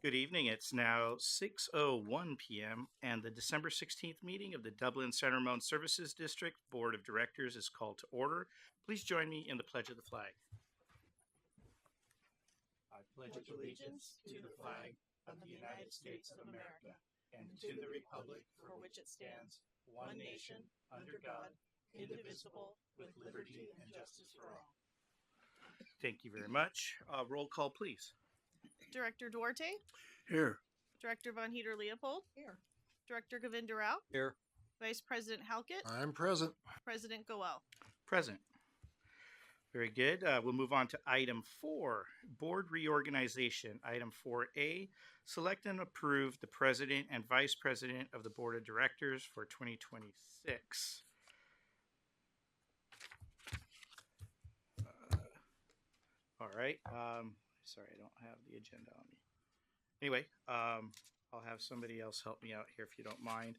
Good evening. It's now 6:01 p.m. and the December 16th meeting of the Dublin Center Mount Services District Board of Directors is called to order. Please join me in the Pledge of the Flag. I pledge allegiance to the flag of the United States of America and to the republic for which it stands, one nation, under God, indivisible, with liberty and justice for all. Thank you very much. Roll call, please. Director Duarte, Here. Director Von Heater Leopold, Here. Director Govinda Rao, Here. Vice President Halkett, I'm present. President Goel. Present. Very good. We'll move on to item 4, board reorganization. Item 4A, select and approve the president and vice president of the board of directors for 2026. All right. Sorry, I don't have the agenda on me. Anyway, I'll have somebody else help me out here if you don't mind.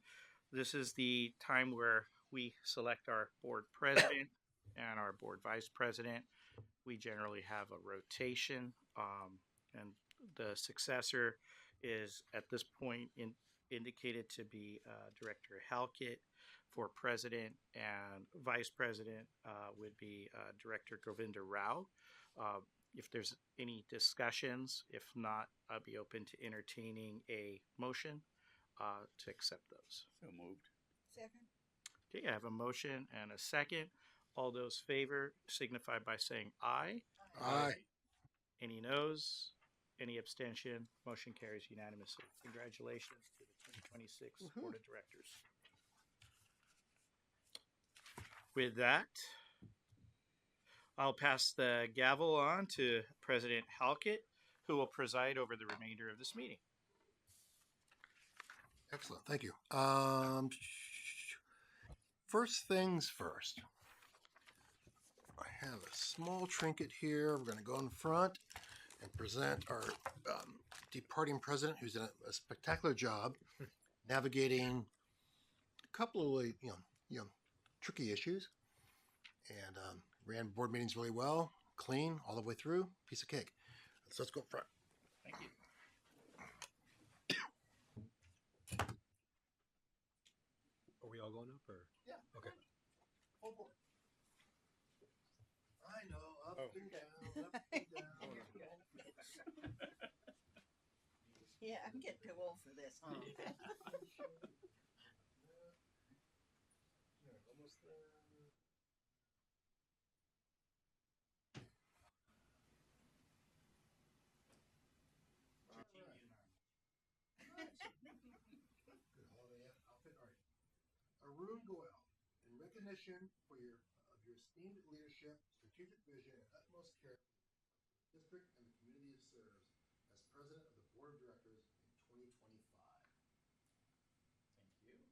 This is the time where we select our board president and our board vice president. We generally have a rotation, and the successor is at this point indicated to be Director Halkett for president, and vice president would be Director Govinda Rao. If there's any discussions, if not, I'll be open to entertaining a motion to accept those. So moved. Second. Okay, I have a motion and a second. All those favor signify by saying aye. Aye. Any noes? Any abstention? Motion carries unanimously. Congratulations to the 2026 Board of Directors. With that, I'll pass the gavel on to President Halkett, who will preside over the remainder of this meeting. Excellent. Thank you. First things first. I have a small trinket here. We're going to go in front and present our departing president, who's done a spectacular job navigating a couple of tricky issues, and ran board meetings really well, clean all the way through, piece of cake. So let's go up front. Thank you. Are we all going up or? Yeah. Okay. Full board. I know, up and down, up and down. Yeah, I'm getting too old for this, huh? Almost there. Good holiday outfit. All right. Arun Goel, in recognition of your esteemed leadership, strategic vision, and utmost care for the district and the community it serves, as president of the board of directors in 2025. Thank you.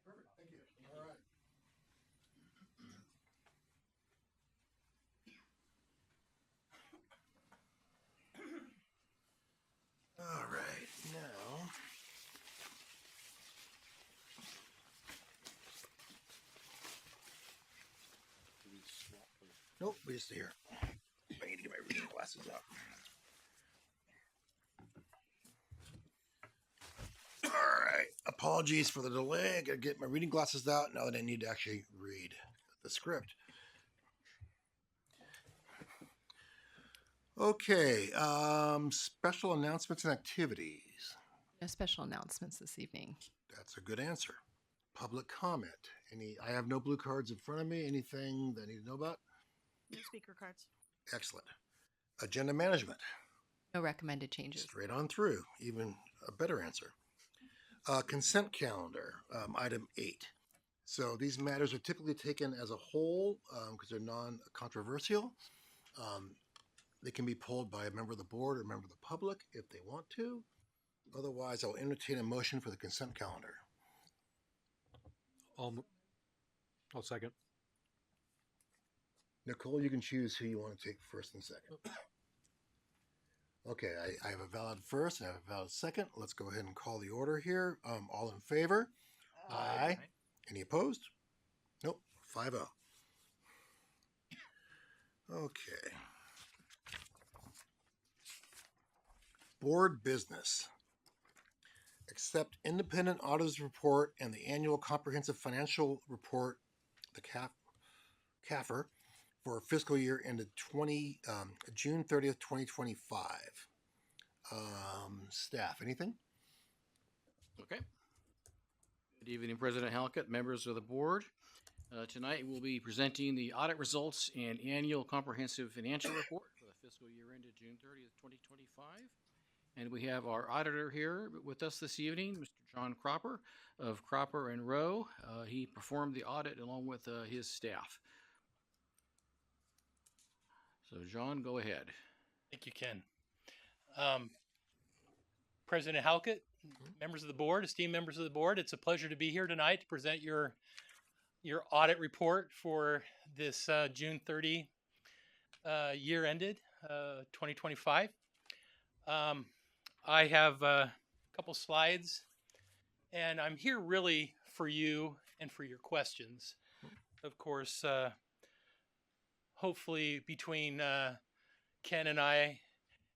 Perfect. Thank you. All right. All right. Now. Nope, we just here. I need to get my reading glasses out. All right. Apologies for the delay. I gotta get my reading glasses out now that I need to actually read the script. Okay. Special announcements and activities. No special announcements this evening. That's a good answer. Public comment. I have no blue cards in front of me. Anything that I need to know about? No speaker cards. Excellent. Agenda management. No recommended changes. Straight on through. Even a better answer. Consent calendar, item 8. So these matters are typically taken as a whole because they're non-controversial. They can be pulled by a member of the board or a member of the public if they want to. Otherwise, I'll entertain a motion for the consent calendar. I'll second. Nicole, you can choose who you want to take first and second. Okay, I have a valid first and I have a valid second. Let's go ahead and call the order here. All in favor? Aye. Any opposed? Nope. 5-0. Okay. Board business. Accept independent auditor's report and the annual comprehensive financial report, the CAFR, for fiscal year ended June 30th, 2025. Staff, anything? Okay. Good evening, President Halkett, members of the board. Tonight we'll be presenting the audit results and annual comprehensive financial report for the fiscal year ended June 30th, 2025. And we have our auditor here with us this evening, Mr. John Cropper of Cropper and Rowe. He performed the audit along with his staff. So John, go ahead. Thank you, Ken. President Halkett, members of the board, esteemed members of the board, it's a pleasure to be here tonight to present your audit report for this June 30 year ended 2025. I have a couple slides, and I'm here really for you and for your questions. Of course, hopefully between Ken and I,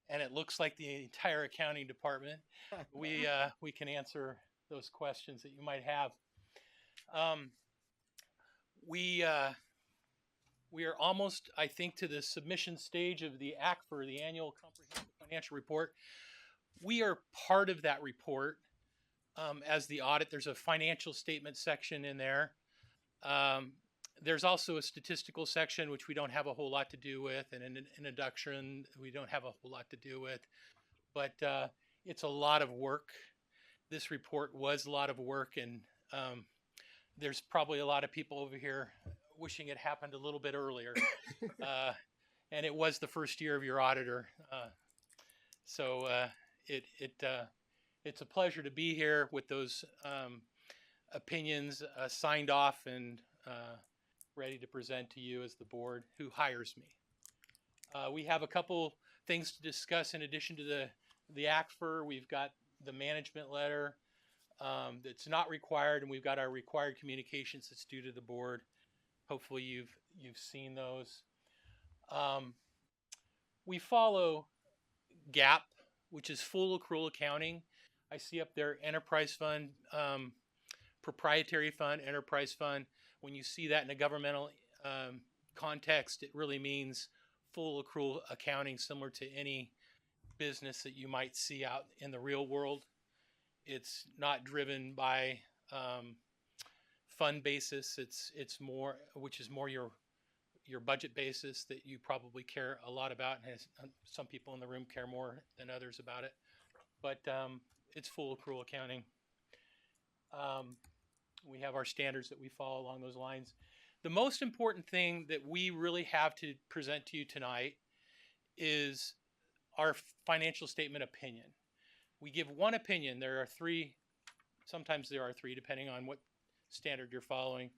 and it looks like the entire accounting department, we can answer those questions that you might have. We are almost, I think, to the submission stage of the ACFR, the Annual Comprehensive Financial Report. We are part of that report as the audit. There's a financial statement section in there. There's also a statistical section, which we don't have a whole lot to do with, and an introduction we don't have a whole lot to do with. But it's a lot of work. This report was a lot of work, and there's probably a lot of people over here wishing it happened a little bit earlier. And it was the first year of your auditor. So it's a pleasure to be here with those opinions signed off and ready to present to you as the board who hires me. We have a couple things to discuss in addition to the ACFR. We've got the management letter that's not required, and we've got our required communications that's due to the board. Hopefully you've seen those. We follow GAAP, which is full accrual accounting. I see up there enterprise fund, proprietary fund, enterprise fund. When you see that in a governmental context, it really means full accrual accounting, similar to any business that you might see out in the real world. It's not driven by fund basis. It's more, which is more your budget basis that you probably care a lot about, and some people in the room care more than others about it. But it's full accrual accounting. We have our standards that we follow along those lines. The most important thing that we really have to present to you tonight is our financial statement opinion. We give one opinion. There are three, sometimes there are three, depending on what standard you're following,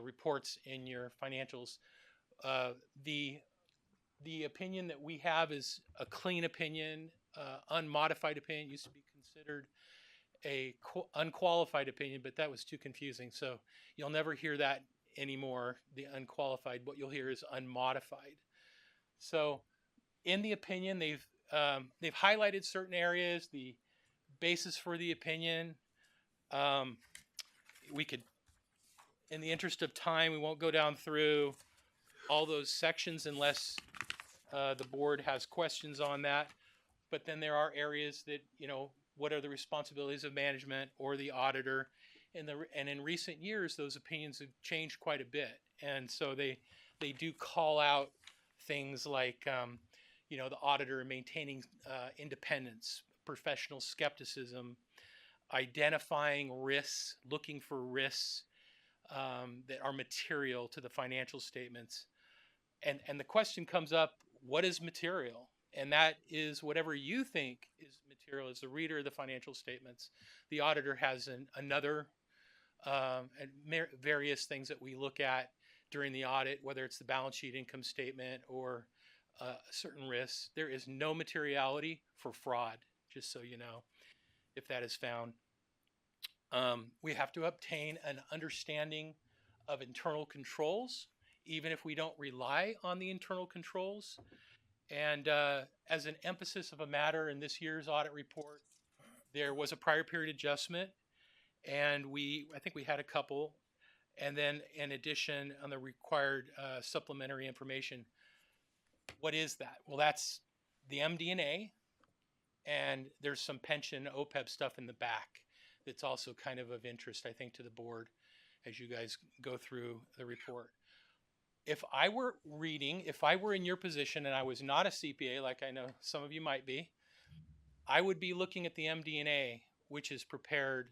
reports in your financials. The opinion that we have is a clean opinion, unmodified opinion. It used to be considered a unqualified opinion, but that was too confusing. So you'll never hear that anymore, the unqualified. What you'll hear is unmodified. So in the opinion, they've highlighted certain areas, the basis for the opinion. We could, in the interest of time, we won't go down through all those sections unless the board has questions on that. But then there are areas that, what are the responsibilities of management or the auditor? And in recent years, those opinions have changed quite a bit. And so they do call out things like, the auditor maintaining independence, professional skepticism, identifying risks, looking for risks that are material to the financial statements. And the question comes up, what is material? And that is whatever you think is material as the reader of the financial statements. The auditor has another various things that we look at during the audit, whether it's the balance sheet, income statement, or certain risks. There is no materiality for fraud, just so you know, if that is found. We have to obtain an understanding of internal controls, even if we don't rely on the internal controls. And as an emphasis of a matter in this year's audit report, there was a prior period adjustment, and I think we had a couple. And then in addition, on the required supplementary information, what is that? Well, that's the MD&A, and there's some pension OPEB stuff in the back that's also kind of interest, I think, to the board as you guys go through the report. If I were in your position and I was not a CPA, like I know some of you might be, I would be looking at the MD&A, which is prepared,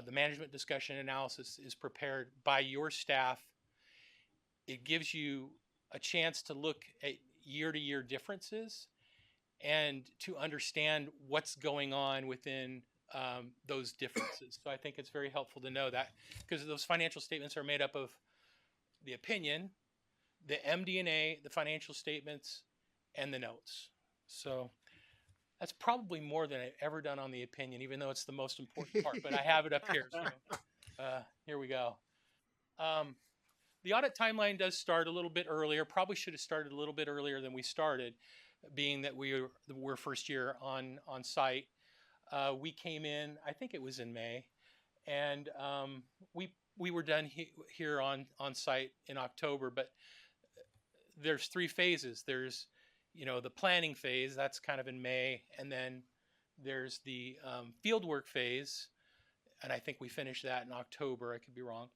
the management discussion analysis is prepared by your staff. It gives you a chance to look at year-to-year differences and to understand what's going on within those differences. So I think it's very helpful to know that, because those financial statements are made up of the opinion, the MD&A, the financial statements, and the notes. So that's probably more than I've ever done on the opinion, even though it's the most important part, but I have it up here. So here we go. The audit timeline does start a little bit earlier, probably should have started a little bit earlier than we started, being that we're first year on site. We came in, I think it was in May, and we were done here on site in October, but there's 3 phases. There's, the planning phase, that's kind of in May, and then there's the fieldwork phase, and I think we finished that in October, I could be wrong.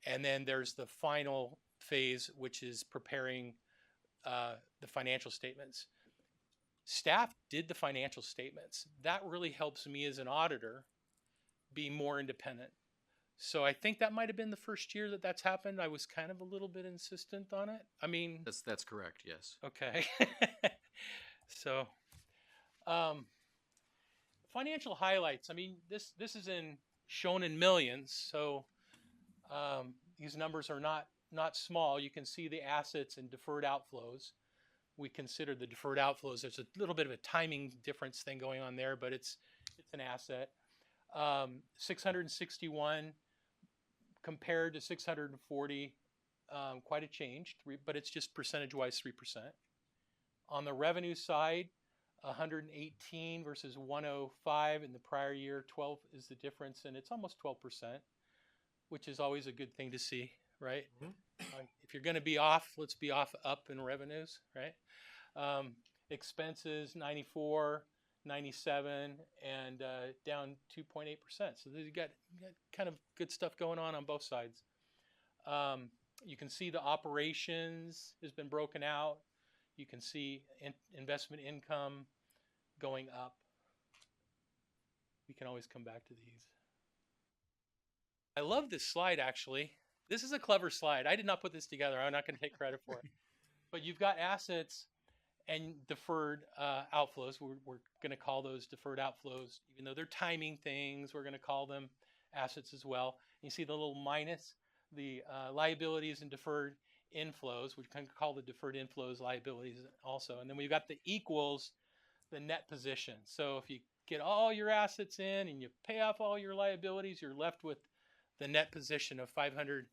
And then there's the final phase, which is preparing the financial statements. Staff did the financial statements. That really helps me as an auditor be more independent. So I think that might have been the first year that's happened. I was kind of a little bit insistent on it. I mean, That's correct. Yes. okay. So, financial highlights. I mean, this is shown in millions. So these numbers are not small. You can see the assets and deferred outflows. We consider the deferred outflows. There's a little bit of a timing difference thing going on there, but it's an asset. 661 compared to 640, quite a change, but it's just percentage-wise 3%. On the revenue side, 118 versus 105 in the prior year, 12 is the difference, and it's almost 12%, which is always a good thing to see, right? If you're going to be off, let's be up in revenues, right? Expenses, 94, 97, and down 2.8%. So you got kind of good stuff going on both sides. You can see the operations has been broken out. You can see investment income going up. We can always come back to these. I love this slide, actually. This is a clever slide. I did not put this together. I'm not going to take credit for it. But you've got assets and deferred outflows. We're going to call those deferred outflows, even though they're timing things. We're going to call them assets as well. And you see the little minus, the liabilities and deferred inflows. We can call the deferred inflows liabilities also. And then we've got the equals, the net position. So if you get all your assets in and you pay off all your liabilities, you're left with the net position of $576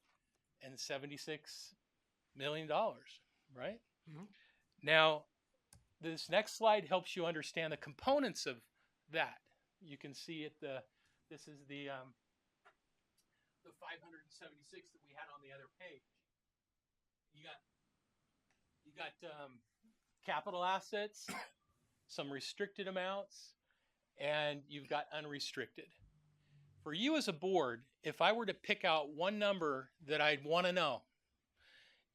million, right? Mm-hmm. Now, this next slide helps you understand the components of that. You can see it. This is the 576 that we had on the other page. You got capital assets, some restricted amounts, and you've got unrestricted. For you as a board, if I were to pick out one number that I'd want to know,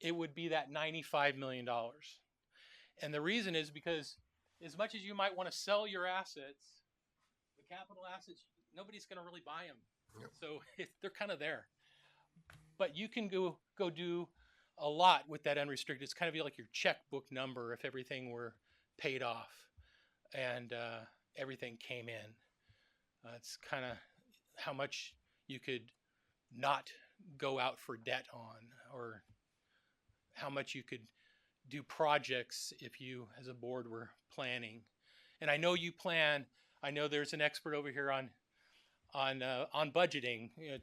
it would be that $95 million. And the reason is because as much as you might want to sell your assets, the capital assets, nobody's going to really buy them. Yep. So they're kind of there. But you can go do a lot with that unrestricted. It's kind of like your checkbook number if everything were paid off and everything came in. It's kind of how much you could not go out for debt on, or how much you could do projects if you, as a board, were planning. And I know you plan. I know there's an expert over here on budgeting. You know,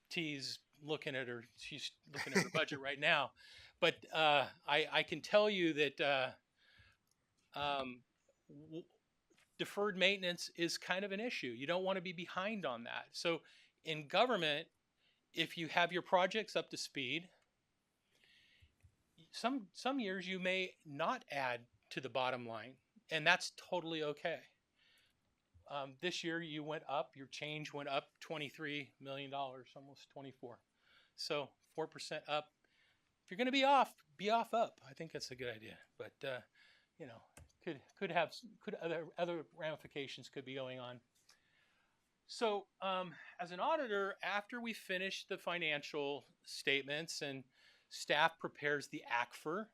T's looking at her. She's looking at her budget right now. But I can tell you that deferred maintenance is kind of an issue. You don't want to be behind on that. So in government, if you have your projects up to speed, some years you may not add to the bottom line, and that's totally okay. This year you went up, your change went up $23 million, almost 24. So 4% up. If you're going to be off up. I think that's a good idea. But you know, could other ramifications could be going on. So as an auditor, after we finish the financial statements and staff prepares the ACFR,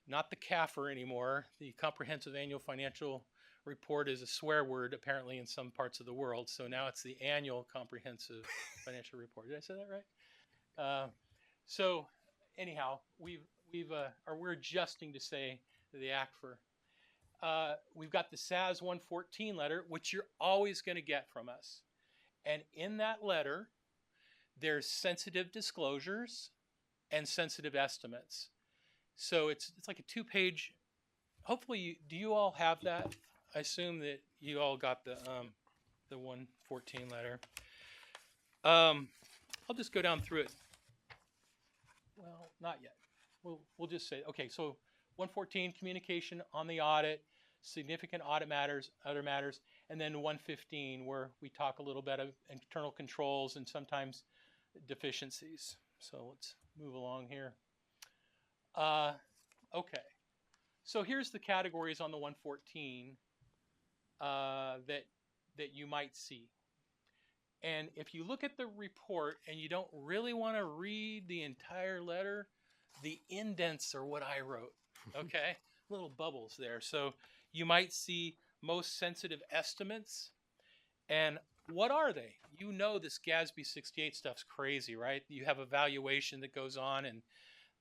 not the CAFR anymore. The Comprehensive Annual Financial Report is a swear word apparently in some parts of the world. So now it's the Annual Comprehensive Financial Report. Did I say that right? So anyhow, we're adjusting to say the ACFR. We've got the SAS 114 letter, which you're always going to get from us. And in that letter, there's sensitive disclosures and sensitive estimates. So it's like a 2-page. Hopefully, do you all have that? I assume that you all got the 114 letter. I'll just go down through it. Well, not yet. We'll just say, okay, so 114, communication on the audit, significant audit matters, other matters, and then 115, where we talk a little bit of internal controls and sometimes deficiencies. So let's move along here. Okay, so here's the categories on the 114 that you might see. And if you look at the report and you don't really want to read the entire letter, the indents are what I wrote, okay? Little bubbles there. So you might see most sensitive estimates. And what are they? You know this GASB 68 stuff's crazy, right? You have a valuation that goes on and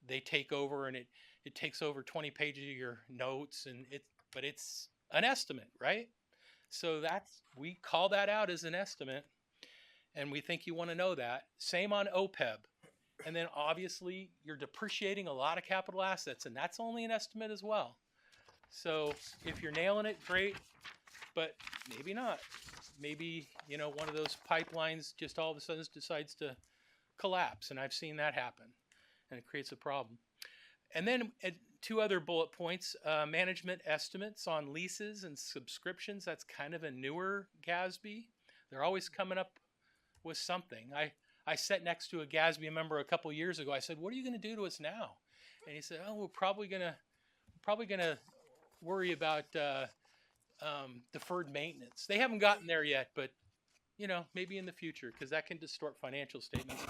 they take over and it takes over 20 pages of your notes, but it's an estimate, right? So we call that out as an estimate, and we think you want to know that. Same on OPEB. And then obviously you're depreciating a lot of capital assets, and that's only an estimate as well. So if you're nailing it, great, but maybe not. Maybe, one of those pipelines just all of a sudden decides to collapse, and I've seen that happen, and it creates a problem. And then 2 other bullet points, management estimates on leases and subscriptions. That's kind of a newer GASB. They're always coming up with something. I sat next to a GASB member a couple years ago. I said, "What are you going to do to us now?" And he said, "Oh, we're probably gonna worry about deferred maintenance." They haven't gotten there yet, but maybe in the future, because that can distort financial statements.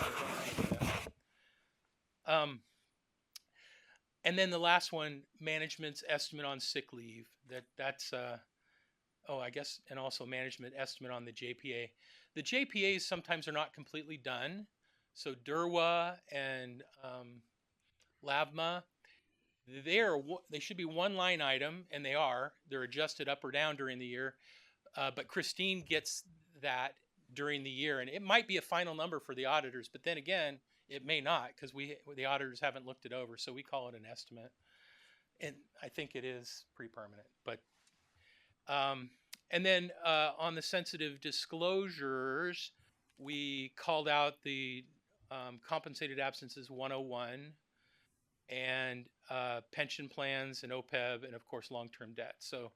And then the last one, management's estimate on sick leave. That's I guess, and also management estimate on the JPA. The JPAs sometimes are not completely done. So DERWA and LAVMA, they should be one line item, and they are. They're adjusted up or down during the year. But Christine gets that during the year, and it might be a final number for the auditors, but then again, it may not, because the auditors haven't looked it over, so we call it an estimate. And I think it is pretty permanent. But and then on the sensitive disclosures, we called out the compensated absences 101 and pension plans and OPEB, and of course long-term debt. So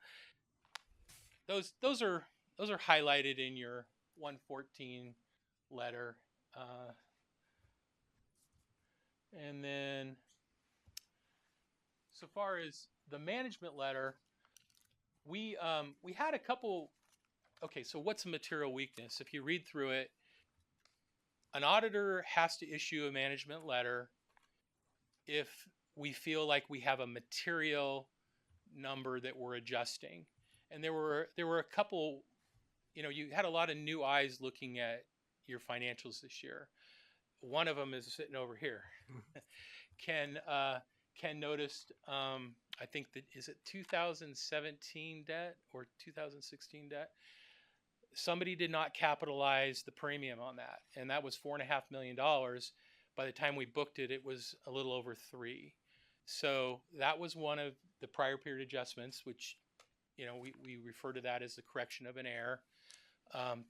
those are highlighted in your 114 letter. And then, so far as the management letter, we had a couple. Okay, so what's a material weakness? If you read through it, an auditor has to issue a management letter if we feel like we have a material number that we're adjusting. And there were a couple. You had a lot of new eyes looking at your financials this year. One of them is sitting over here. Can Ken noticed, I think that, is it 2017 debt or 2016 debt? Somebody did not capitalize the premium on that, and that was $4.5 million. By the time we booked it, it was a little over three. So that was one of the prior period adjustments, which, we refer to that as the correction of an error.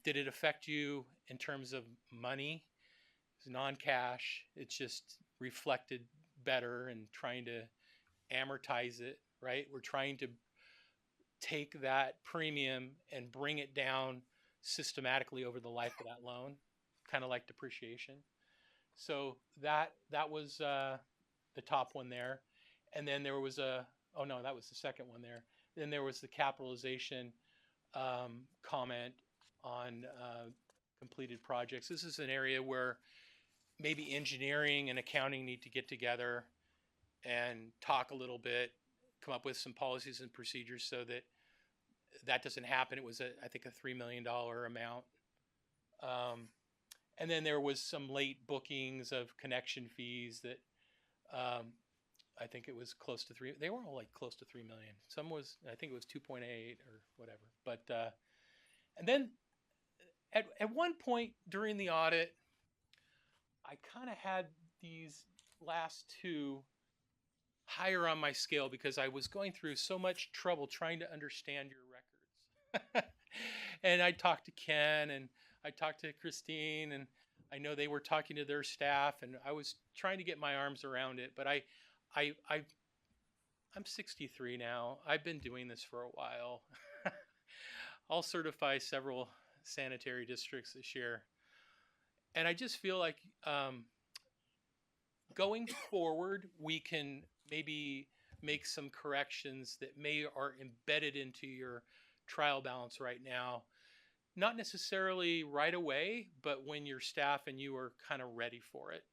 Did it affect you in terms of money? It's non-cash. It's just reflected better and trying to amortize it, right? We're trying to take that premium and bring it down systematically over the life of that loan, kind of like depreciation. So that was the top one there. And then there was that was the second one there. Then there was the capitalization comment on completed projects. This is an area where maybe engineering and accounting need to get together and talk a little bit, come up with some policies and procedures so that that doesn't happen. It was, I think, a $3 million amount. And then there was some late bookings of connection fees that I think it was close to three. They were all like close to 3 million. Some was, I think it was 2.8 or whatever. But and then at one point during the audit, I kind of had these last two higher on my scale because I was going through so much trouble trying to understand your records. And I talked to Ken and I talked to Christine, and I know they were talking to their staff, and I was trying to get my arms around it. But I'm 63 now. I've been doing this for a while. I'll certify several sanitary districts this year. And I just feel like going forward, we can maybe make some corrections that are embedded into your trial balance right now. Not necessarily right away, but when your staff and you are kind of ready for it.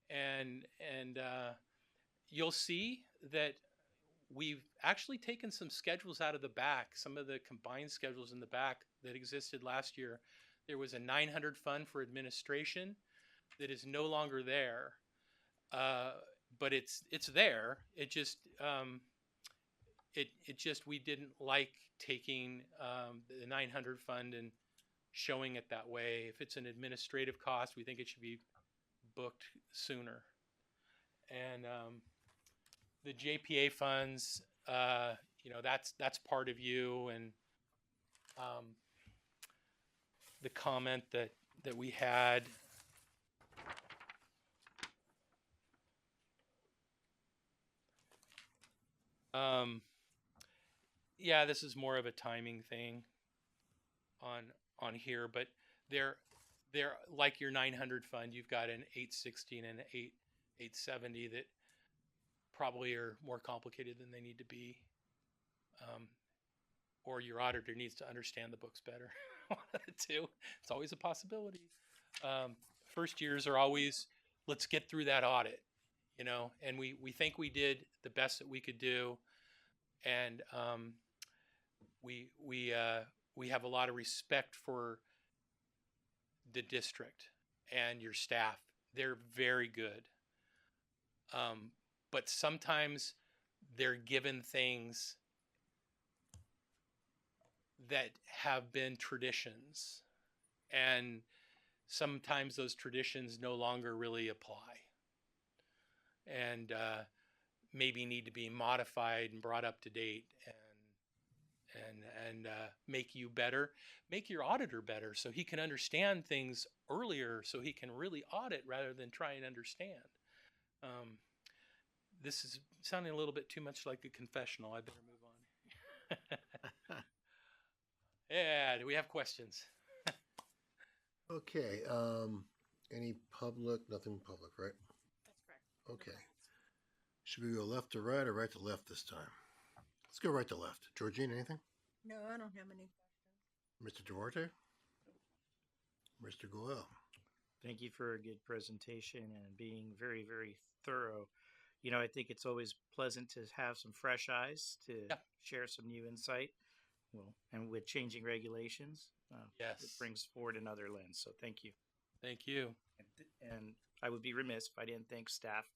And you'll see that we've actually taken some schedules out of the back, some of the combined schedules in the back that existed last year. There was a 900 fund for administration that is no longer there, but it's there. It just we didn't like taking the 900 fund and showing it that way. If it's an administrative cost, we think it should be booked sooner. And the JPA funds, that's part of you. And the comment that we had. Yeah, this is more of a timing thing on here, but they're like your 900 fund. You've got an 816 and an 870 that probably are more complicated than they need to be, or your auditor needs to understand the books better. One of the two. It's always a possibility. First years are always, let's get through that audit, and we think we did the best that we could do, and we have a lot of respect for the district and your staff. They're very good. But sometimes they're given things that have been traditions, and sometimes those traditions no longer really apply, and maybe need to be modified and brought up to date, and make you better, make your auditor better, so he can understand things earlier, so he can really audit rather than try and understand. This is sounding a little bit too much like a confessional. I better move on. Yeah, do we have questions? Okay. Any public? Nothing public, right? That's correct. Okay. Should we go left to right or right to left this time? Let's go right to left. Georgine, anything? No, I don't have any questions. Mr. Duarte? Mr. Goel? Thank you for a good presentation and being very, very thorough. I think it's always pleasant to have some fresh eyes to share some new insight. Well, and with changing regulations, Yes. it brings forward another lens. So thank you. Thank you. And I would be remiss if I didn't thank staff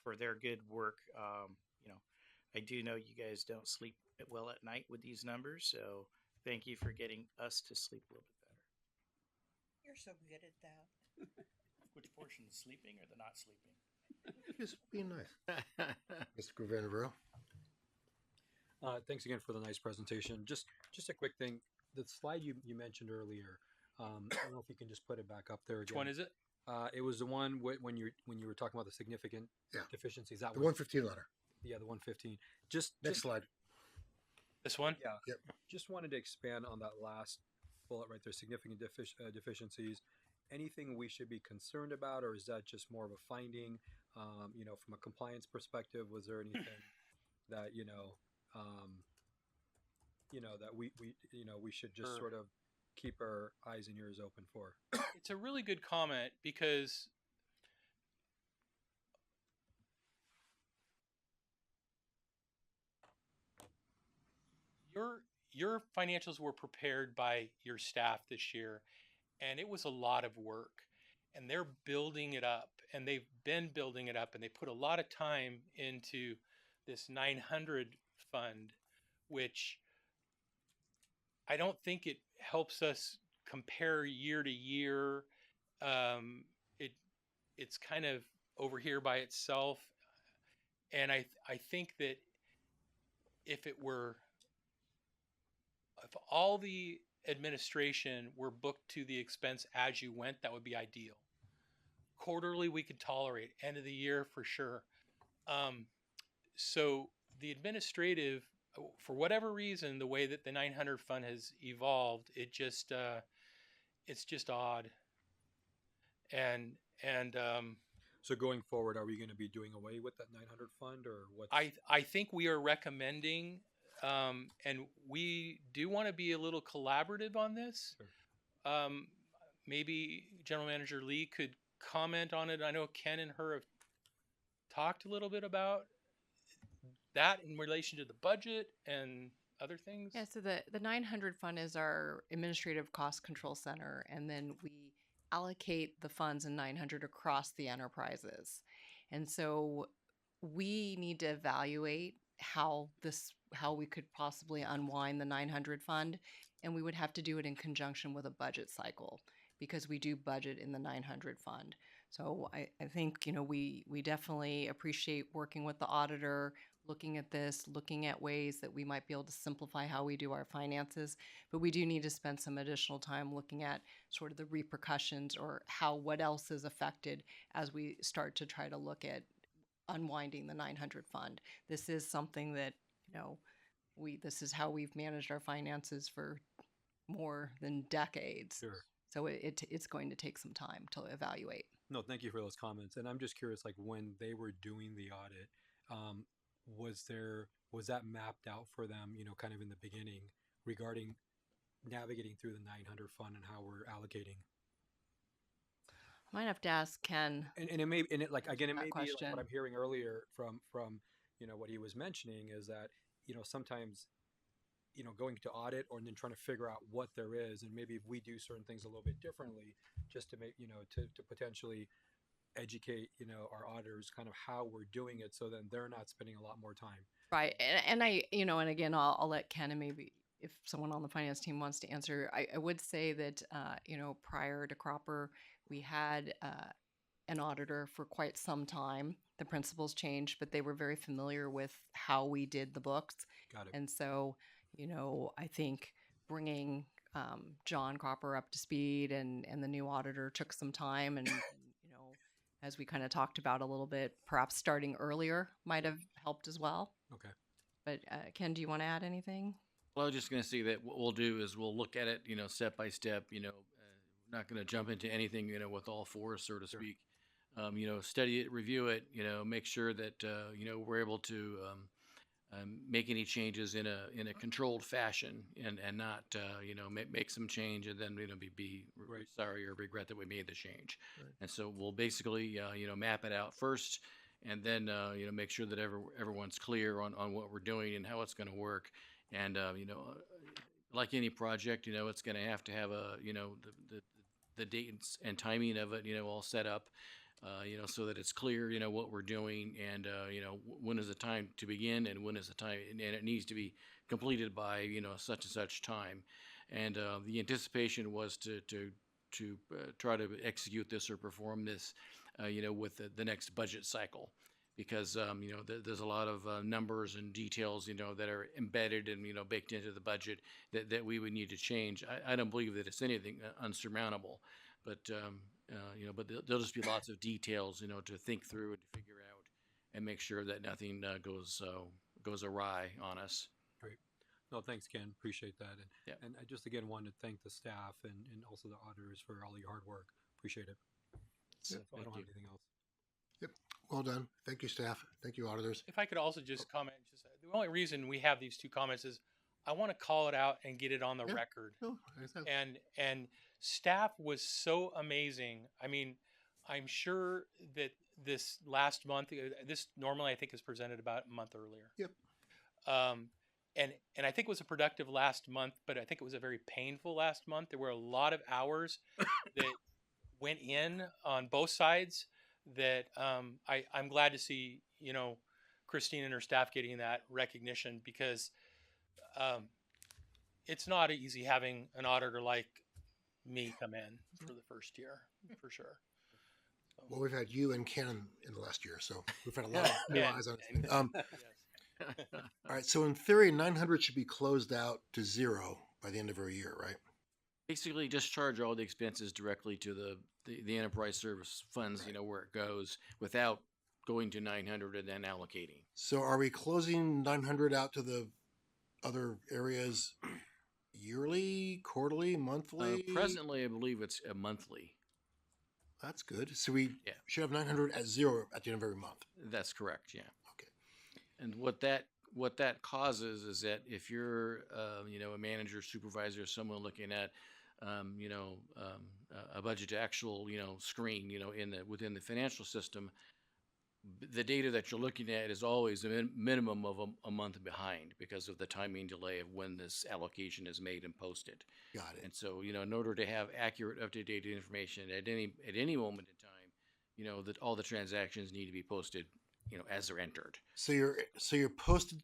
for their good work. I do know you guys don't sleep well at night with these numbers, so thank you for getting us to sleep a little bit better. You're so good at that. Which portion is sleeping or the not sleeping? Just being nice. Mr. Gravendaro. Thanks again for the nice presentation. Just a quick thing. The slide you mentioned earlier, I don't know if you can just put it back up there Which again. one is it? It was the one when you were talking about the significant Yeah. deficiencies. That The was 115 letter. yeah, the 115. Just Next slide. This one? Yeah. Yep. Just wanted to expand on that last bullet right there. Significant deficiencies. Anything we should be concerned about, or is that just more of a finding? From a compliance perspective, was there anything that that we should just sort of keep our eyes and ears open for? It's a really good comment because your financials were prepared by your staff this year, and it was a lot of work, and they're building it up, and they've been building it up, and they put a lot of time into this 900 fund, which I don't think it helps us compare year to year. It it's kind of over here by itself, and I think that if it were if all the administration were booked to the expense as you went, that would be ideal. Quarterly, we could tolerate. End of the year, for sure. So the administrative, for whatever reason, the way that the 900 fund has evolved, it's just odd. And So going forward, are we going to be doing away with that 900 fund, or what's? I think we are recommending, and we do want to be a little collaborative on this. Sure. Maybe General Manager Lee could comment on it. I know Ken and her have talked a little bit about that in relation to the budget and other things. Yeah, so the 900 fund is our administrative cost control center, and then we allocate the funds in 900 across the enterprises. And so we need to evaluate how we could possibly unwind the 900 fund, and we would have to do it in conjunction with a budget cycle because we do budget in the 900 fund. So I think, we definitely appreciate working with the auditor, looking at this, looking at ways that we might be able to simplify how we do our finances. But we do need to spend some additional time looking at sort of the repercussions or what else is affected as we start to try to look at unwinding the 900 fund. This is something that, this is how we've managed our finances for more than decades. Sure. So it's going to take some time to evaluate. No, thank you for those comments. And I'm just curious, like when they were doing the audit, was that mapped out for them, kind of in the beginning regarding navigating through the 900 fund and how we're allocating? I might have to ask Ken. And it may, and it like again, it may be like question. what I'm hearing earlier from what he was mentioning is that sometimes going to audit or then trying to figure out what there is, and maybe if we do certain things a little bit differently, just to make to potentially educate our auditors kind of how we're doing it, so then they're not spending a lot more time. Right, and I and again I'll let Ken, and maybe if someone on the finance team wants to answer, I would say that prior to Cropper we had an auditor for quite some time. The principles changed, but they were very familiar with how we did the books. Got it. And so, I think bringing John Cropper up to speed and the new auditor took some time. And, as we kind of talked about a little bit, perhaps starting earlier might have helped as well. Okay. But Ken, do you want to add anything? Well, I was just going to say that what we'll do is we'll look at it, step by step. Not going to jump into anything, with all fours, so to Sure. speak. Study it, review it. Make sure that we're able to make any changes in a controlled fashion, and not make some change and then be Right. sorry or regret that we made the change. Right. And so we'll basically map it out first, and then make sure that everyone's clear on what we're doing and how it's going to work. And like any project, it's going to have a the date and timing of it all set up. so that it's clear, what we're doing, and when is the time to begin, and when is the time, and it needs to be completed by such and such time, and the anticipation was to try to execute this or perform this, with the next budget cycle, because there's a lot of numbers and details that are embedded and baked into the budget that we would need to change. I don't believe that it's anything unsurmountable, but there'll just be lots of details to think through and to figure out and make sure that nothing goes awry on us. Great. No, thanks, Ken. Appreciate that. And, Yeah. and I just again wanted to thank the staff and also the auditors for all your hard work. Appreciate it. Yeah, I thank don't you. have anything else. Well done. Thank you, staff. Thank you, auditors. If I could also just comment, the only reason we have these two comments is I want to call it out and get it on the Yeah. record. No, And staff was so amazing. I mean, I'm sure that this last month, this normally I think is presented about a month earlier. Yep. And I think it was a productive last month, but I think it was a very painful last month. There were a lot of hours that went in on both sides that I'm glad to see, Christine and her staff getting that recognition, because it's not easy having an auditor like me come in for the first year, for sure. well, we've had you and Ken in the last year, so we've had a lot of new Yeah. eyes on And- it. yes. All right, so in theory, 900 should be closed out to zero by the end of our year, right? Basically, just charge all the expenses directly to the enterprise service funds, where it goes, without going to 900 and then allocating. So are we closing 900 out to the other areas yearly, quarterly, monthly? Presently, I believe it's a monthly. That's good. So we Yeah. should have 900 at zero at the end of every month. That's correct. Yeah. Okay. And what that causes is that if you're a manager, supervisor, someone looking at a budget to actual screen within the financial system, the data that you're looking at is always a minimum of a month behind because of the timing delay of when this allocation is made and posted. Got it. And so, in order to have accurate, up-to-date information at any moment in time, that all the transactions need to be posted, as they're entered. So you're posted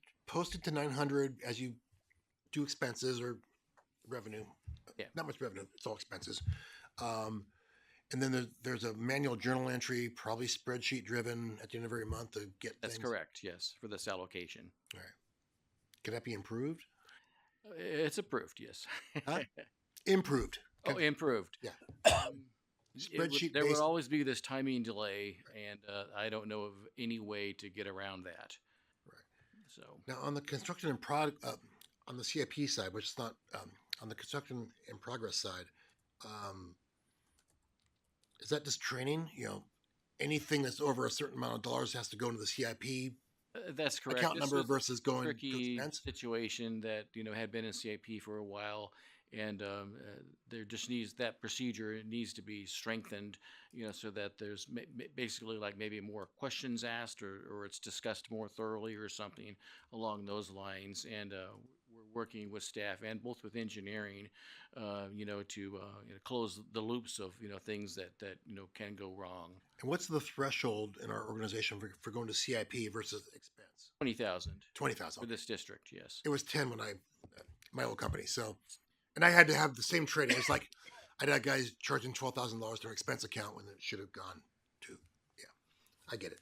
to 900 as you do expenses or revenue. Yeah. Not much revenue. It's all expenses. And then there's a manual journal entry, probably spreadsheet driven at the end of every month to get That's things. correct. Yes, for this allocation, All right. Can that be improved? it's approved. Yes. Huh? Improved. Oh, improved. Yeah. There Spreadsheet-based- would always be this timing delay, and I don't know of any way to get around that. Right. So Now on the construction and on the CIP side, which is not on the construction in progress side, is that just training? Anything that's over a certain amount of dollars has to go into the CIP that's correct. account This number was versus a going to tricky expense. situation that had been in CIP for a while, and there just needs that procedure. It needs to be strengthened, so that there's basically like maybe more questions asked, or it's discussed more thoroughly, or something along those lines. And we're working with staff and both with engineering, to close the loops of things that can go wrong. And what's the threshold in our organization for going to CIP versus expense? 20,000 20,000. for this district. Yes. It was 10 when my old company. So, and I had to have the same training. It's like I had guys charging $12,000 to an expense account when it should have gone to. Yeah, I get it.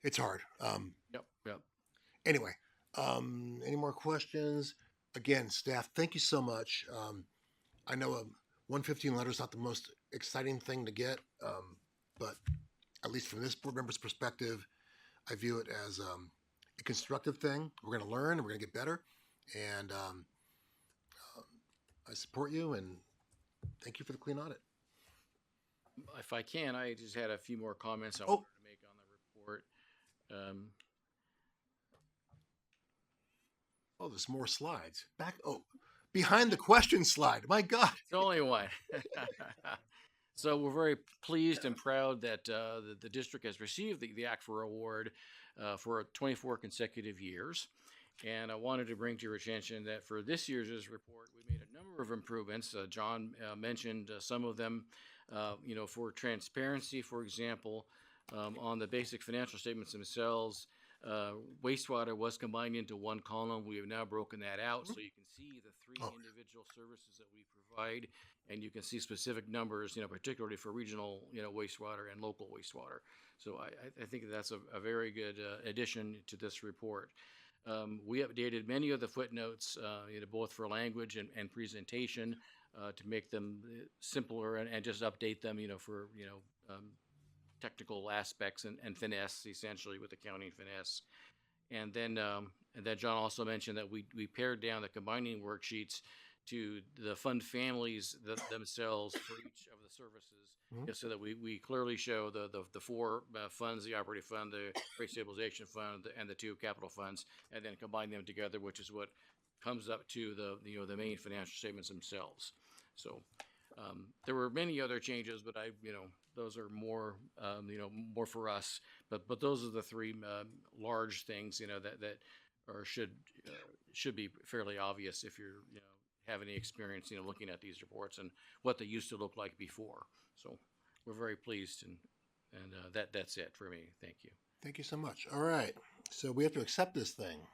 It's hard. Yep. Anyway, any more questions? Again, staff, thank you so much. I know a 115 letter is not the most exciting thing to get, but at least from this board member's perspective, I view it as a constructive thing. We're going to learn and we're going to get better. And I support you and thank you for the clean audit. If I can, I just had a few more comments I Oh. wanted to make on the report. Oh, there's more slides. Behind the question slide. My God. It's only one. So we're very pleased and proud that the district has received the ACFR award for 24 consecutive years. And I wanted to bring to your attention that for this year's report, we made a number of improvements. John mentioned some of them For transparency, for example, on the basic financial statements themselves, wastewater was combined into one column. We have now broken that out so you can see the three Oh. individual services that we provide, and you can see specific numbers, particularly for regional, wastewater and local wastewater. So I think that's a very good addition to this report. We updated many of the footnotes, both for language and presentation, to make them simpler and just update them, for technical aspects and finesse, essentially with accounting finesse. And then John also mentioned that we pared down the combining worksheets to the fund families themselves for each of the services, Mhm. so that we clearly show the four funds: the operating fund, the rate stabilization fund, and the two capital funds, and then combine them together, which is what comes up to the main financial statements themselves. So there were many other changes, but those are more more for us. But those are the three large things that should be fairly obvious if you're have any experience looking at these reports and what they used to look like before. So we're very pleased, and that's it for me. Thank you. Thank you so much. All right. So we have to accept this thing.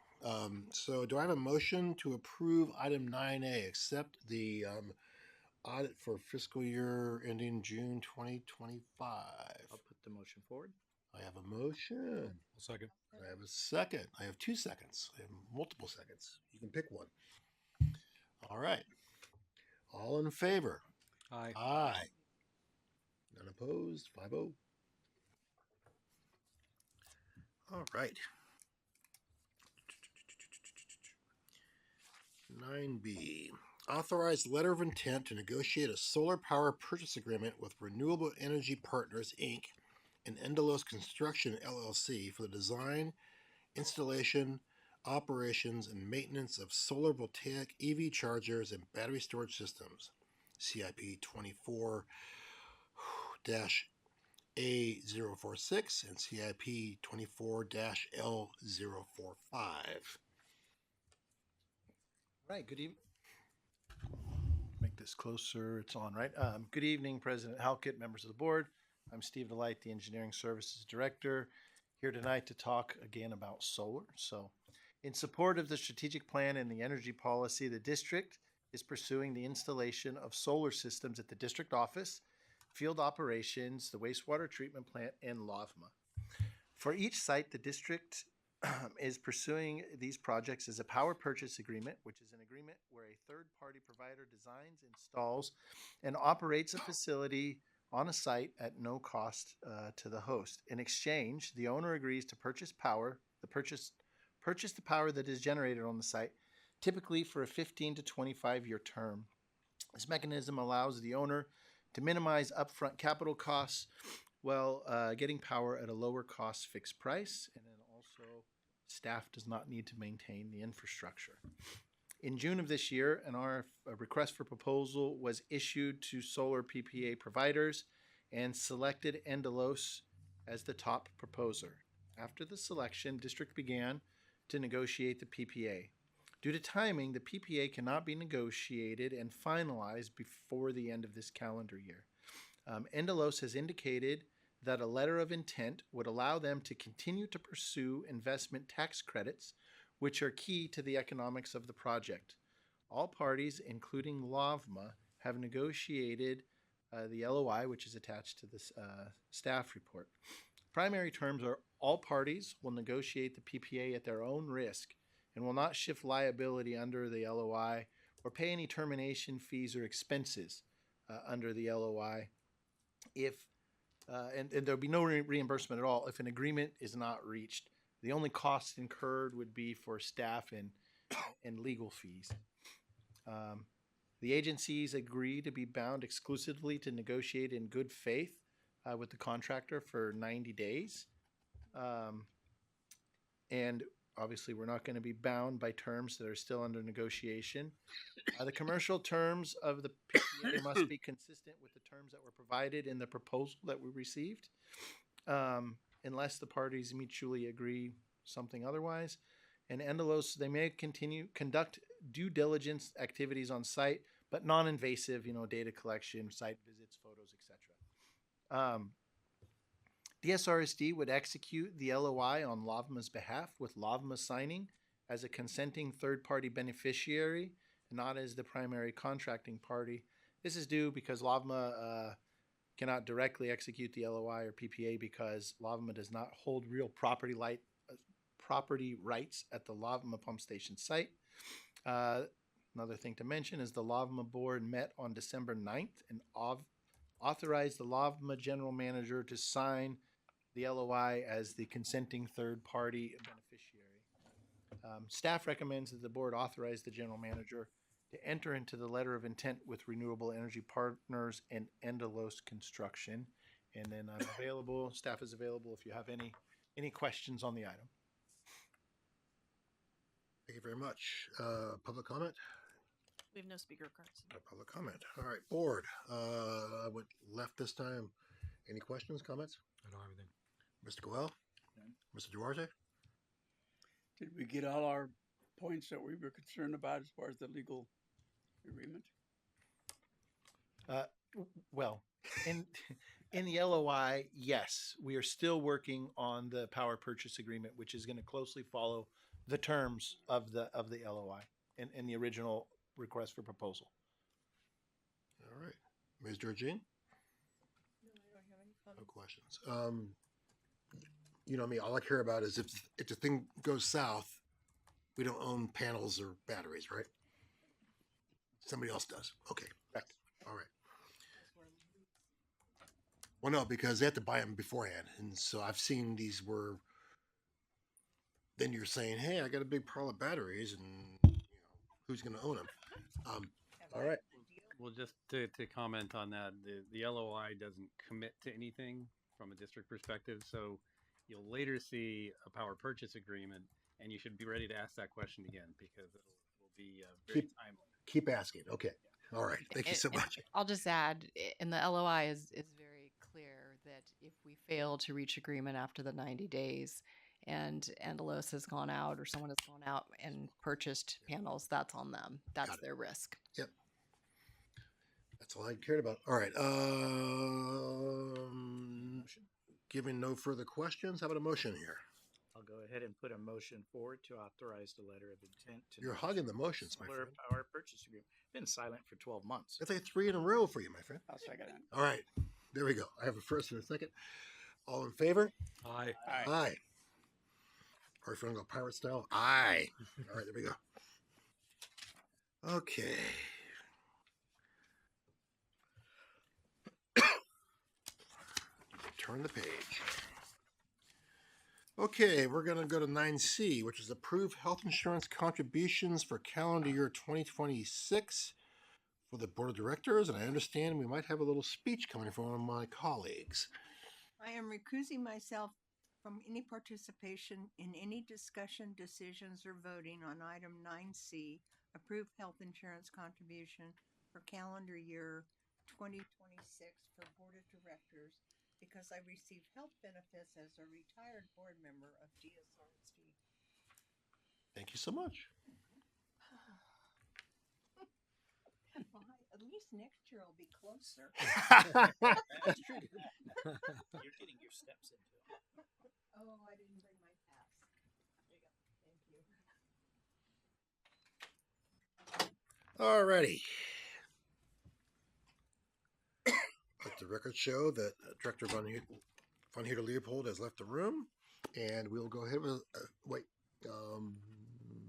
So do I have a motion to approve item 9A, accept the audit for fiscal year ending June 2025? I'll put the motion forward. I have a motion. I'll second. I have a second. I have 2 seconds. I have multiple seconds. You can pick one. All right. All in favor? Aye. Aye. None opposed? 5-0. All right. 9B. Authorized letter of intent to negotiate a solar power purchase agreement with Renewable Energy Partners, Inc. and Endelos Construction, LLC for the design, installation, operations, and maintenance of solar voltaic EV chargers and battery storage systems. CIP 24-A046 and CIP 24-L045. Right. Good evening. Make this closer. It's on, right? Good evening, President Halkett, members of the board. I'm Steve Delight, the Engineering Services Director, here tonight to talk again about solar. So, in support of the strategic plan and the energy policy, the district is pursuing the installation of solar systems at the district office, field operations, the wastewater treatment plant, and LAVMA. For each site, the district is pursuing these projects as a power purchase agreement, which is an agreement where a third-party provider designs, installs, and operates a facility on a site at no cost to the host. In exchange, the owner agrees to purchase the power that is generated on the site, typically for a 15 to 25-year term. This mechanism allows the owner to minimize upfront capital costs while getting power at a lower cost fixed price, and then also staff does not need to maintain the infrastructure. In June of this year, a request for proposal was issued to solar PPA providers and selected Endelos as the top proposer. After the selection, district began to negotiate the PPA. Due to timing, the PPA cannot be negotiated and finalized before the end of this calendar year. Endelos has indicated that a letter of intent would allow them to continue to pursue investment tax credits, which are key to the economics of the project. All parties, including LAVMA, have negotiated the LOI, which is attached to this staff report. Primary terms are all parties will negotiate the PPA at their own risk and will not shift liability under the LOI or pay any termination fees or expenses under the LOI and there'll be no reimbursement at all if an agreement is not reached. The only costs incurred would be for staff and legal fees. The agencies agree to be bound exclusively to negotiate in good faith with the contractor for 90 days. And obviously, we're not going to be bound by terms that are still under negotiation. The commercial terms of the PPA must be consistent with the terms that were provided in the proposal that we received, unless the parties mutually agree something otherwise. And Endelos, they may conduct due diligence activities on site, but non-invasive, data collection, site visits, photos, etc. Um, DSRSD would execute the LOI on LAVMA's behalf, with LAVMA signing as a consenting third party beneficiary, not as the primary contracting party. This is due because LAVMA cannot directly execute the LOI or PPA because LAVMA does not hold real property rights at the LAVMA pump station site. Another thing to mention is the LAVMA board met on December 9th and authorized the LAVMA general manager to sign the LOI as the consenting third party beneficiary. Staff recommends that the board authorize the general manager to enter into the letter of intent with Renewable Energy Partners and Endelos Construction. And then I'm available, staff is available if you have any questions on the item. Thank you very much. Public comment? We have no speaker cards. No public comment. All right, board. What left this time? Any questions, comments? I don't have anything. Mr. Goel? None. Mr. Duarte? Did we get all our points that we were concerned about as far as the legal agreement? Well, in the LOI, yes, we are still working on the power purchase agreement, which is going to closely follow the terms of the LOI and the original request for proposal. All right. Ms. Georgine? No, I don't have any No comments. questions. You know me, all I care about is if the thing goes south, we don't own panels or batteries, right? Somebody else does. Okay. Correct. All right. Well, no, because they have to buy them beforehand. And so I've seen these where then you're saying, hey, I got a big pile of batteries and who's going to own them? Have All I- right. Well, just to comment on that, the LOI doesn't commit to anything from a district perspective. So you'll later see a power purchase agreement, and you should be ready to ask that question again because it will be very timely. Keep asking. Okay. All right. Thank you so And much. I'll just add, and the LOI is very clear that if we fail to reach agreement after the 90 days and Endelos has gone out or someone has gone out and purchased panels, that's on them. That's Got it. their risk. Yep. That's all I cared about. All right. Given no further questions, how about a motion here? I'll go ahead and put a motion forward to authorize the letter of intent to You're hogging the motions, my solar friend. power purchase agreement. Been silent for 12 months. That's like 3 in a row for you, my friend. I'll second it. All right. There we go. I have a first and a second. All in favor? Aye. Aye. Are you going to go pirate style? Aye. All right, there we go. Okay. Turn the page. Okay, we're going to go to 9C, which is approve health insurance contributions for calendar year 2026 for the board of directors. And I understand we might have a little speech coming from one of my colleagues. I am recusing myself from any participation in any discussion, decisions, or voting on item 9C, approved health insurance contribution for calendar year 2026 for board of directors because I receive health benefits as a retired board member of DSRSD. Thank you so much. At least next year I'll be closer. That's true. You're getting your steps into it. Oh, I didn't bring my pass. There you go. Thank you. Alrighty. Let the record show that Director Von Heater Leopold has left the room, and we'll go ahead with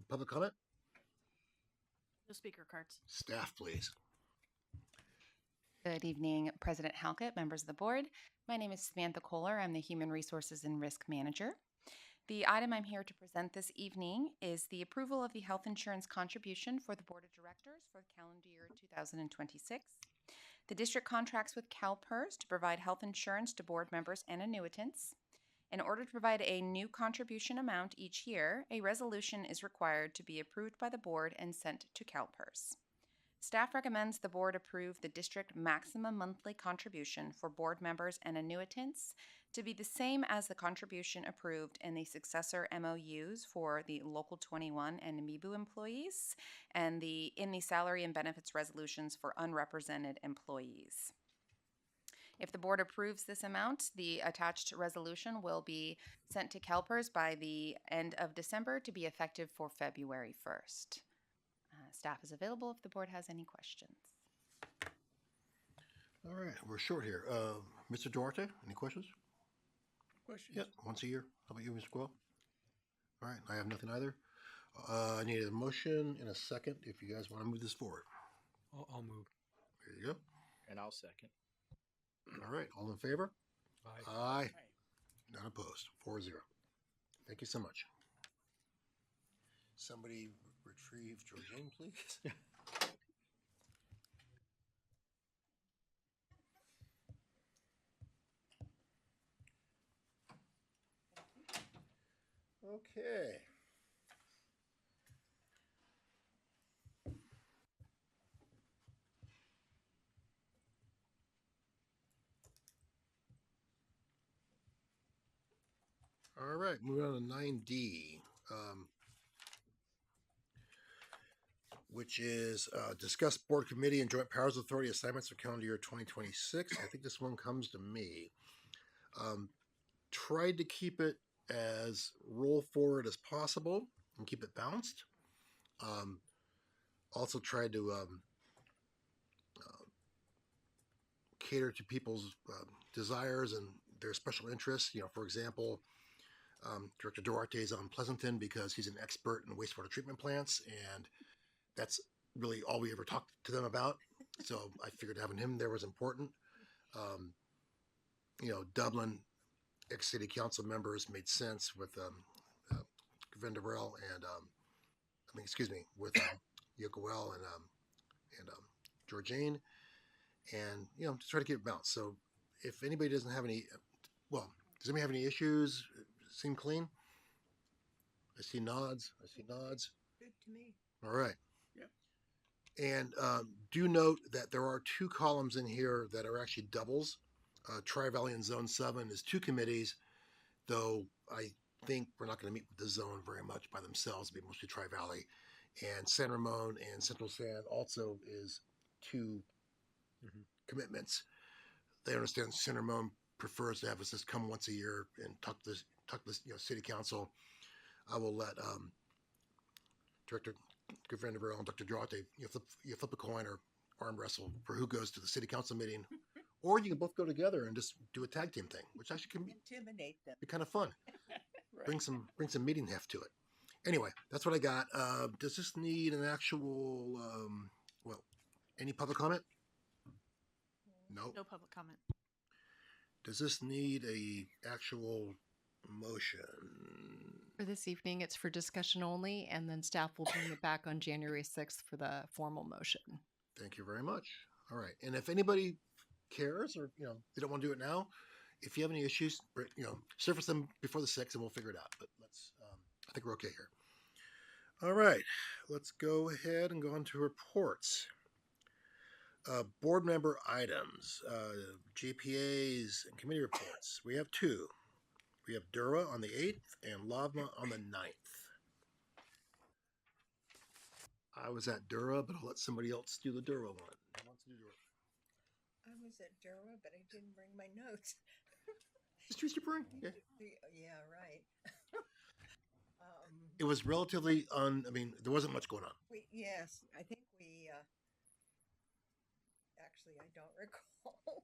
public comment. No speaker cards. Staff, please. Good evening, President Halkett, members of the board. My name is Samantha Kohler. I'm the Human Resources and Risk Manager. The item I'm here to present this evening is the approval of the health insurance contribution for the Board of Directors for the calendar year 2026. The district contracts with CalPERS to provide health insurance to board members and annuitants. In order to provide a new contribution amount each year, a resolution is required to be approved by the board and sent to CalPERS. Staff recommends the board approve the district maximum monthly contribution for board members and annuitants to be the same as the contribution approved in the successor MOUs for the Local 21 and NMIBU employees and in the salary and benefits resolutions for unrepresented employees. If the board approves this amount, the attached resolution will be sent to CalPERS by the end of December to be effective for February 1st. Staff is available if the board has any questions. All right, we're short here. Mr. Duarte, any questions? Questions? Yep, once a year. How about you, Mr. Quill? All right, I have nothing either. I need a motion and a second if you guys want to move this forward. I'll move. There you go. And I'll second. All right, all in favor? Aye. Aye. None opposed. 4-0. Thank you so much. Somebody retrieve Georgine, please. Okay. All right, moving on to 9D, which is discuss board committee and joint powers authority assignments for calendar year 2026. I think this one comes to me. Tried to keep it as roll forward as possible and keep it balanced. Also tried to cater to people's desires and their special interests. You know, for example, Director Duarte is on Pleasanton because he's an expert in wastewater treatment plants, and that's really all we ever talked to them about. So I figured having him there was important. You know, Dublin ex-city council members made sense with Vanderwell and with Yokoel and Georgine, and you know, just try to keep it balanced. So if anybody doesn't have any, well, does anybody have any issues? Seem clean? I see nods. Good to me. All right. Yep. And do note that there are 2 columns in here that are actually doubles. Tri-Valley and Zone 7 is 2 committees, though I think we're not going to meet with the zone very much by themselves. It'll be mostly Tri-Valley. And San Ramon and Central San also is 2 commitments. They understand San Ramon prefers to have us just come once a year and talk this city council. I will let Director Vanderbilt and Dr. Duarte you flip a coin or arm wrestle for who goes to the city council meeting, or you can both go together and just do a tag team thing, which actually can Intimidate them. be kind of fun. Right. Bring some meeting heft to it. Anyway, that's what I got. Does this need an actual any public comment? No. No public comment. Does this need a actual motion? For this evening, it's for discussion only, and then staff will bring it back on January 6th for the formal motion. Thank you very much. All right. And if anybody cares or, you know, they don't want to do it now, if you have any issues, you know, surface them before the 6th and we'll figure it out. But let's, I think we're okay here. All right. Let's go ahead and go on to reports. Board member items, GPAs and committee reports. We have 2. We have Dura on the 8th and Lavma on the 9th. I was at Dura, but I'll let somebody else do the Dura one. Who wants to do Dura? I was at Dura, but I didn't bring my notes. Just choose your bring. Yeah. Yeah, right. It was relatively I mean, there wasn't much going on. Yes, I think we. Actually, I don't recall.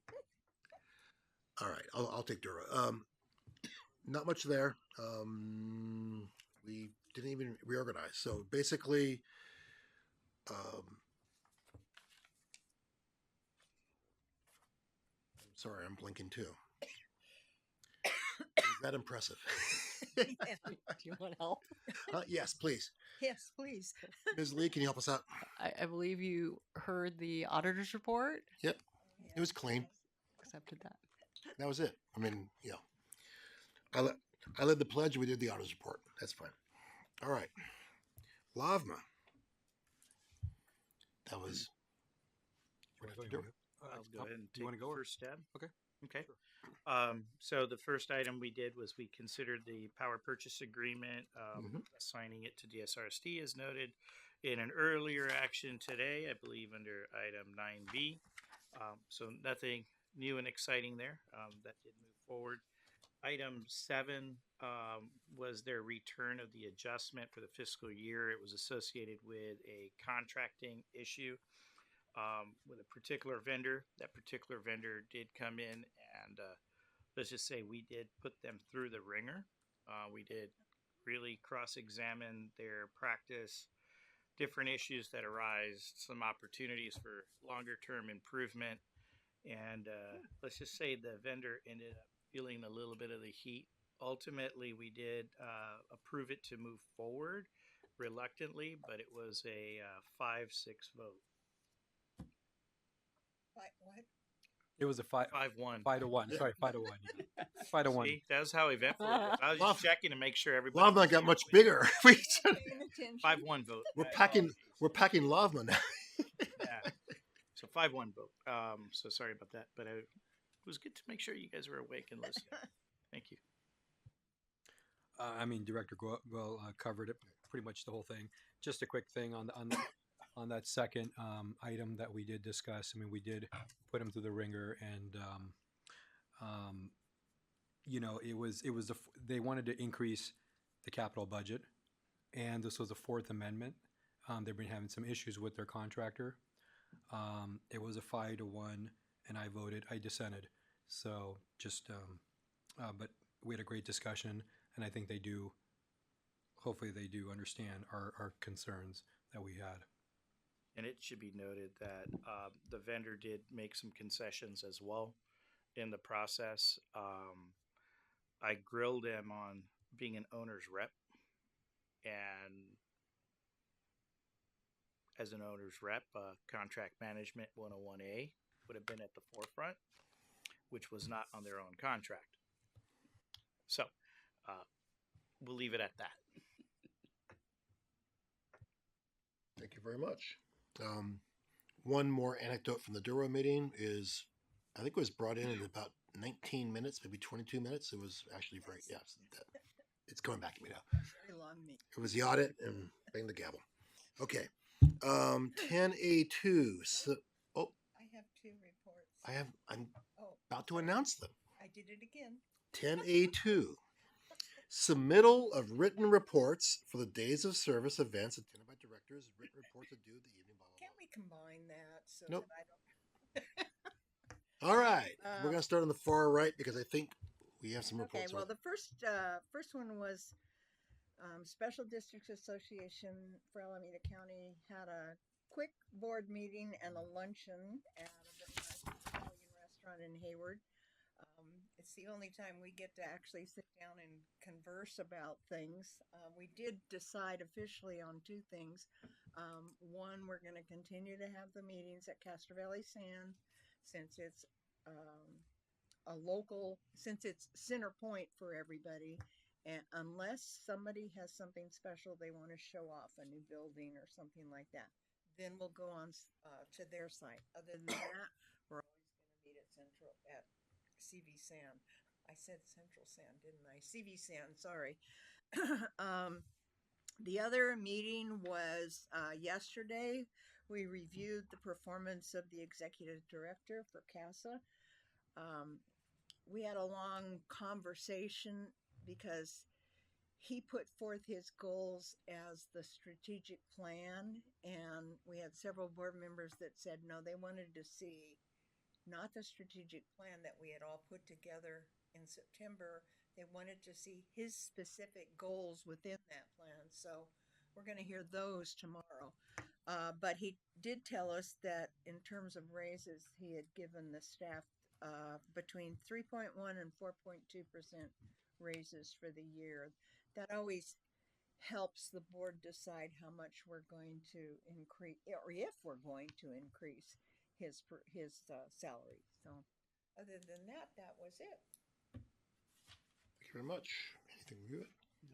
All right, I'll take Dura. Not much there. We didn't even reorganize. So basically, sorry, I'm blinking too. Is that impressive? Do you want help? Yes, please. Yes, please. Ms. Lee, can you help us out? I believe you heard the auditor's report. Yep, it was clean. Accepted that. That was it. I mean, you know, I led the pledge. We did the auditor's report. That's fine. All right, Lavma. That was. I'll go ahead and do you want take to go? first stab. Okay. Okay. Sure. So the first item we did was we considered the power purchase agreement, Mhm. assigning it to DSRSD as noted in an earlier action today, I believe under item 9B. So nothing new and exciting there. That did move forward. Item 7 was their return of the adjustment for the fiscal year. It was associated with a contracting issue with a particular vendor. That particular vendor did come in and let's just say we did put them through the ringer. We did really cross-examine their practice, different issues that arise, some opportunities for longer-term improvement, and let's just say the vendor ended up feeling a little bit of the heat. Ultimately, we did approve it to move forward reluctantly, but it was a 5-6 vote. What? It was a 5 5-1. 5 to 1. Sorry, 5 to 1. Yeah. 5 to 1. See, that's how eventful it was. I was just checking to make sure everybody. Lavma got much bigger. We- Paying attention. 5-1 vote. we're packing Lavma now. Yeah. So 5-1 vote. So sorry about that, but it was good to make sure you guys were awake and listening. Thank you. I mean, Director Goel covered it pretty much the whole thing. Just a quick thing on that second item that we did discuss. I mean, we did put him through the ringer, and you know, they wanted to increase the capital budget, and this was a Fourth Amendment. They've been having some issues with their contractor. It was a 5 to 1, and I dissented. So just, but we had a great discussion, and I think hopefully they do understand our concerns that we had. And it should be noted that the vendor did make some concessions as well in the process. I grilled him on being an owner's rep, and as an owner's rep, contract management 101A would have been at the forefront, which was not on their own contract. So we'll leave it at that. Thank you very much. One more anecdote from the Duro meeting is, I think it was brought in about 19 minutes, maybe 22 minutes. It was actually very, yeah, it's coming back to me now. Very long meeting. It was the audit and bang the gavel. Okay. 10A2. So, oh, I have 2 reports. I'm Oh, about to announce them. I did it again. 10A2. Submittal of written reports for the days of service events attended by directors. Written reports are due the evening. Blah, blah, Can't we combine that so Nope. that I don't? blah. All right. We're going to start on the far right because I think we have some Okay, reports. well, the first one was Special Districts Association for Alameda County had a quick board meeting and a luncheon at a very nice Italian restaurant in Hayward. It's the only time we get to actually sit down and converse about things. We did decide officially on 2 things. One, we're going to continue to have the meetings at Castro Valley Sand since it's since it's center point for everybody. And unless somebody has something special they want to show off, a new building or something like that, then we'll go on to their site. Other than that, we're always going to meet at CV Sand. I said Central Sand, didn't I? CV Sand, sorry. The other meeting was yesterday. We reviewed the performance of the executive director for CASA. We had a long conversation because he put forth his goals as the strategic plan, and we had several board members that said no, they wanted to see not the strategic plan that we had all put together in September. They wanted to see his specific goals within that plan. So we're going to hear those tomorrow. But he did tell us that in terms of raises, he had given the staff between 3.1 and 4.2% raises for the year. That always helps the board decide how much we're going to increase, or if we're going to increase his salary. So other than that, that was it. Thank you very much. Anything from you?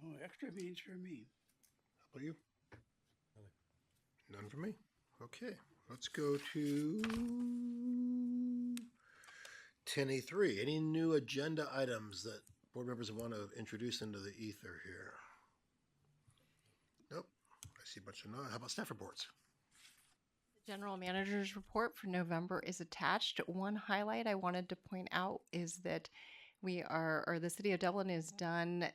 No extra means for me. How about you? None for me. Okay, let's go to 10A3. Any new agenda items that board members want to introduce into the ether here? Nope. I see a bunch of no. How about staff reports? General Manager's report for November is attached. One highlight I wanted to point out is that the city of Dublin is done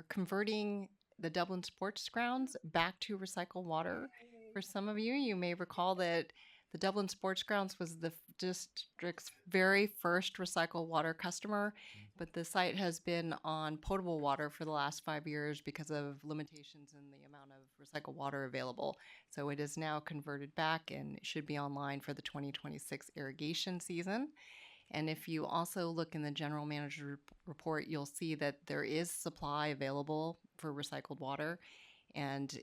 converting the Dublin sports grounds back to recycled water. For some of you, you may recall that the Dublin sports grounds was the district's very first recycled water customer, but the site has been on potable water for the last 5 years because of limitations in the amount of recycled water available. So it is now converted back and should be online for the 2026 irrigation season. And if you also look in the general manager report, you'll see that there is supply available for recycled water. And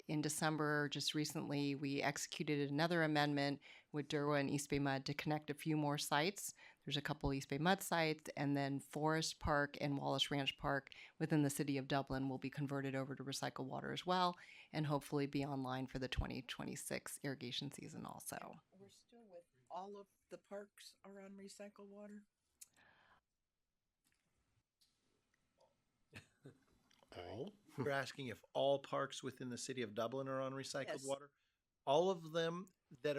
in December, just recently, we executed another amendment with Durwa and East Bay Mud to connect a few more sites. There's a couple East Bay Mud sites, and then Forest Park and Wallace Ranch Park within the city of Dublin will be converted over to recycled water as well, and hopefully be online for the 2026 irrigation season also. We're still with all of the parks are on recycled water? All? You're asking if all parks within the city of Dublin are on recycled Yes. water? All of them that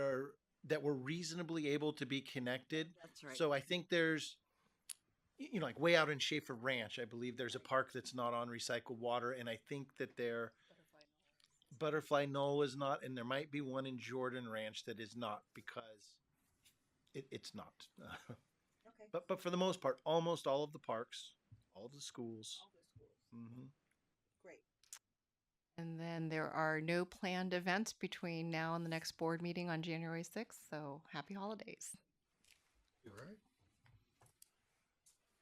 were reasonably able to be connected. That's right. So I think there's, like way out in Schaefer Ranch, I believe there's a park that's not on recycled water, and I think that Butterfly Knoll is not, and there might be one in Jordan Ranch that is not because it's not. Okay. But for the most part, almost all of the parks, all of the schools. All the schools. Mm-hmm. Great. And then there are no planned events between now and the next board meeting on January 6th, so happy holidays. You all right?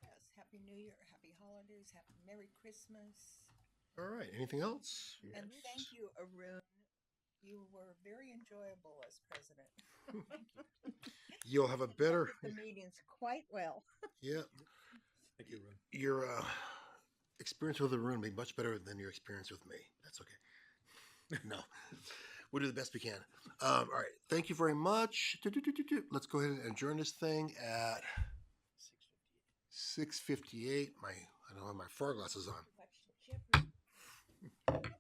Yes. Happy New Year. Happy holidays. Happy Merry Christmas. All right. Anything else? And thank you, Arun. You were very enjoyable as president. You'll have a better. The meetings quite well. Yeah. Thank you, Ron. Your experience with the room will be much better than your experience with me. That's okay. No. We'll do the best we can. All right. Thank you very much. Let's go ahead and adjourn this thing at 6:58. I don't have my far glasses on. Watch the Jeopardy.